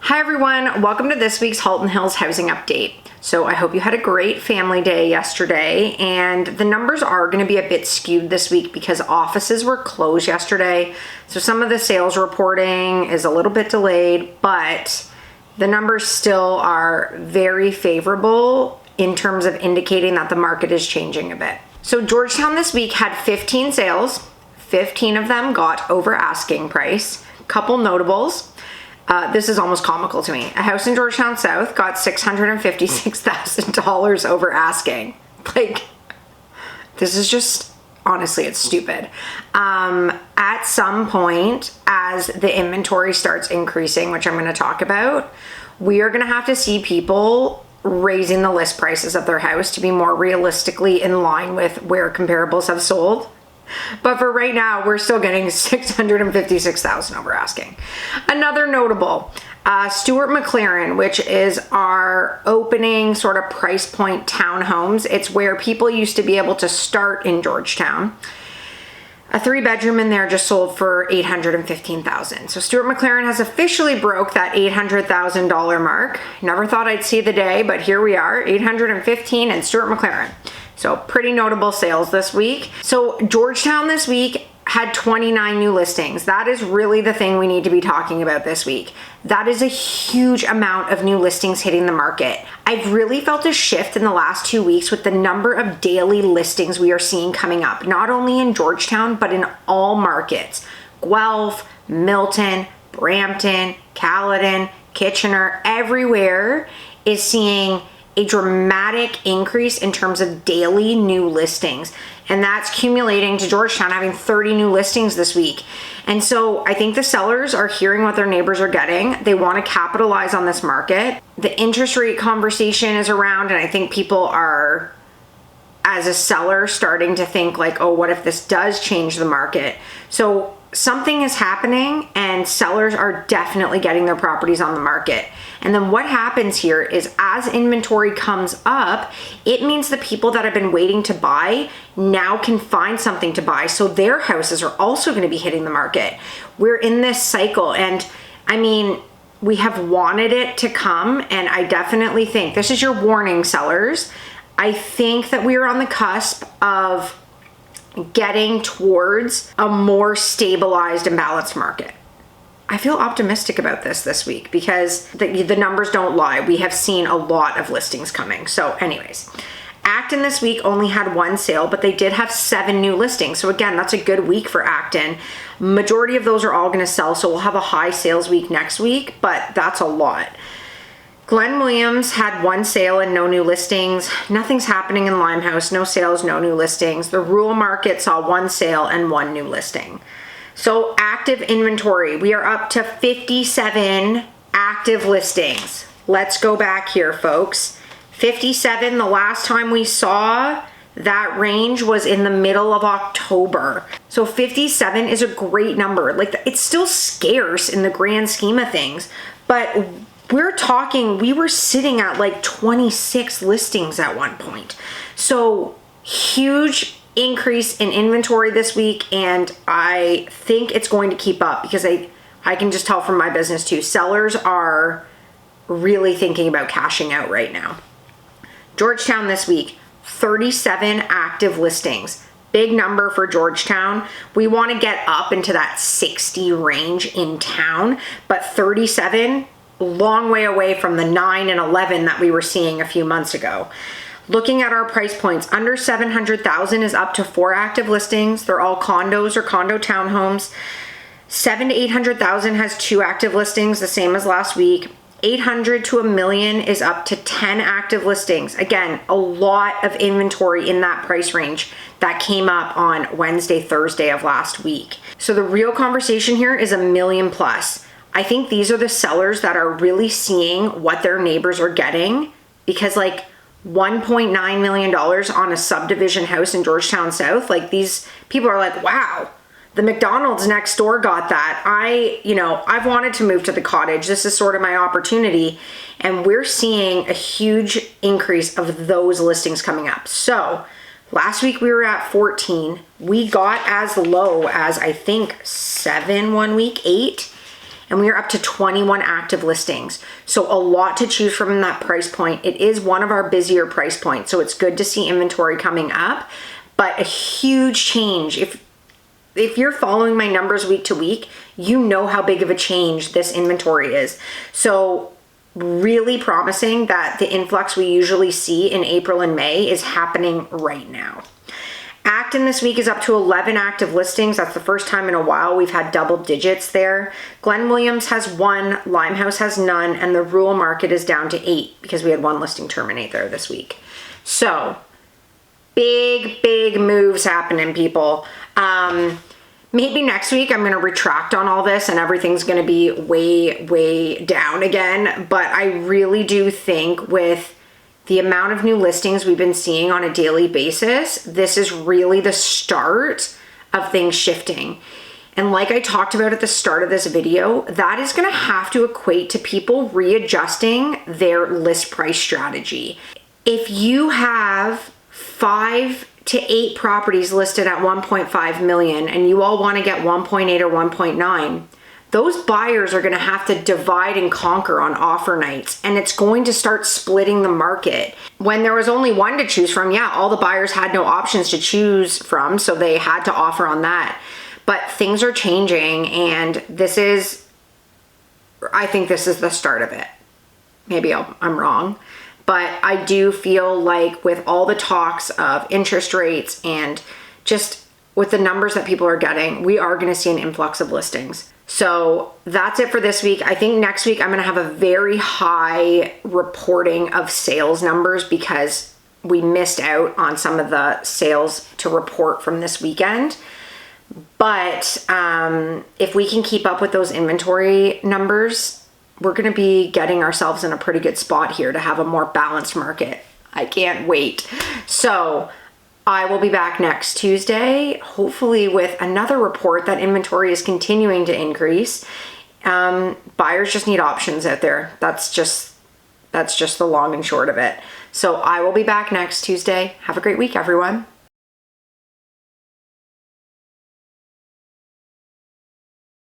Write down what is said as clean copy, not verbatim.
Hi everyone, welcome to this week's Halton Hills housing update. So I hope you had a great family day yesterday, and the numbers are going to be a bit skewed this week because offices were closed yesterday. So some of the sales reporting is a little bit delayed, but the numbers still are very favorable in terms of indicating that the market is changing a bit. So Georgetown this week had 15 sales, 15 of them got over asking price. Couple notables. This is almost comical to me. A house in Georgetown South got $656,000 over asking. Like, this is just, honestly, it's stupid. At some point, as the inventory starts increasing, which I'm going to talk about, we are going to have to see people raising the list prices of their house to be more realistically in line with where comparables have sold. But for right now, we're still getting $656,000 over asking. Another notable, Stuart McLaren, which is our opening sort of price point townhomes. It's where people used to be able to start in Georgetown. A 3-bedroom in there just sold for $815,000. So Stuart McLaren has officially broke that $800,000 mark. Never thought I'd see the day, but here we are, $815,000 and Stuart McLaren. So pretty notable sales this week. So Georgetown this week had 29 new listings. That is really the thing we need to be talking about this week. That is a huge amount of new listings hitting the market. I've really felt a shift in the last 2 weeks with the number of daily listings we are seeing coming up, not only in Georgetown, but in all markets. Guelph, Milton, Brampton, Caledon, Kitchener, everywhere is seeing a dramatic increase in terms of daily new listings. And that's accumulating to Georgetown having 30 new listings this week. And so I think the sellers are hearing what their neighbors are getting. They want to capitalize on this market. The interest rate conversation is around, and I think people are, as a seller, starting to think like, oh, what if this does change the market? So something is happening and sellers are definitely getting their properties on the market. And then what happens here is as inventory comes up, it means the people that have been waiting to buy now can find something to buy. So their houses are also going to be hitting the market. We're in this cycle. And I mean, we have wanted it to come. And I definitely think this is your warning, sellers. I think that we are on the cusp of getting towards a more stabilized and balanced market. I feel optimistic about this week because the numbers don't lie. We have seen a lot of listings coming. So anyways, Acton this week only had 1 sale, but they did have 7 new listings. So again, that's a good week for Acton. Majority of those are all going to sell. So we'll have a high sales week next week, but that's a lot. Glen Williams had 1 sale and no new listings. Nothing's happening in Limehouse. No sales, no new listings. The rural market saw 1 sale and 1 new listing. So active inventory, we are up to 57 active listings. Let's go back here, folks. 57, the last time we saw that range was in the middle of October. So 57 is a great number. Like, it's still scarce in the grand scheme of things, but we're talking, we were sitting at like 26 listings at one point. So huge increase in inventory this week, and I think it's going to keep up because I can just tell from my business too, sellers are really thinking about cashing out right now. Georgetown this week, 37 active listings. Big number for Georgetown. We want to get up into that 60 range in town, but 37, long way away from the 9 and 11 that we were seeing a few months ago. Looking at our price points, under 700,000 is up to 4 active listings. They're all condos or condo townhomes. 7 to 800,000 has 2 active listings, the same as last week. 800 to $1 million is up to 10 active listings. Again, a lot of inventory in that price range that came up on Wednesday, Thursday of last week. So the real conversation here is $1 million plus. I think these are the sellers that are really seeing what their neighbors are getting, because like $1.9 million on a subdivision house in Georgetown South, like these people are like, wow, the McDonald's next door got that. I've wanted to move to the cottage. This is sort of my opportunity. And we're seeing a huge increase of those listings coming up. So last week we were at 14. We got as low as I think 7 one week, 8. and we are up to 21 active listings. So a lot to choose from in that price point. It is one of our busier price points, so it's good to see inventory coming up, but a huge change. If you're following my numbers week to week, you know how big of a change this inventory is. So really promising that the influx we usually see in April and May is happening right now. Acton this week is up to 11 active listings. That's the first time in a while we've had double digits there. Glen Williams has 1, Limehouse has none, and the rural market is down to 8 because we had 1 listing terminate there this week. So big moves happening, people. Maybe next week I'm going to retract on all this and everything's going to be way down again. But I really do think with the amount of new listings we've been seeing on a daily basis, this is really the start of things shifting. And like I talked about at the start of this video, that is going to have to equate to people readjusting their list price strategy. If you have 5 to 8 properties listed at 1.5 million and you all want to get 1.8 or 1.9, those buyers are going to have to divide and conquer on offer nights, and it's going to start splitting the market. When there was only 1 to choose from, yeah, all the buyers had no options to choose from, so they had to offer on that. But things are changing, and I think this is the start of it. Maybe I'm wrong. But I do feel like with all the talks of interest rates and just with the numbers that people are getting, we are going to see an influx of listings. So that's it for this week. I think next week I'm going to have a very high reporting of sales numbers because we missed out on some of the sales to report from this weekend. But if we can keep up with those inventory numbers, we're going to be getting ourselves in a pretty good spot here to have a more balanced market. I can't wait. So I will be back next Tuesday, hopefully with another report that inventory is continuing to increase. Buyers just need options out there. That's just the long and short of it. So I will be back next Tuesday. Have a great week, everyone.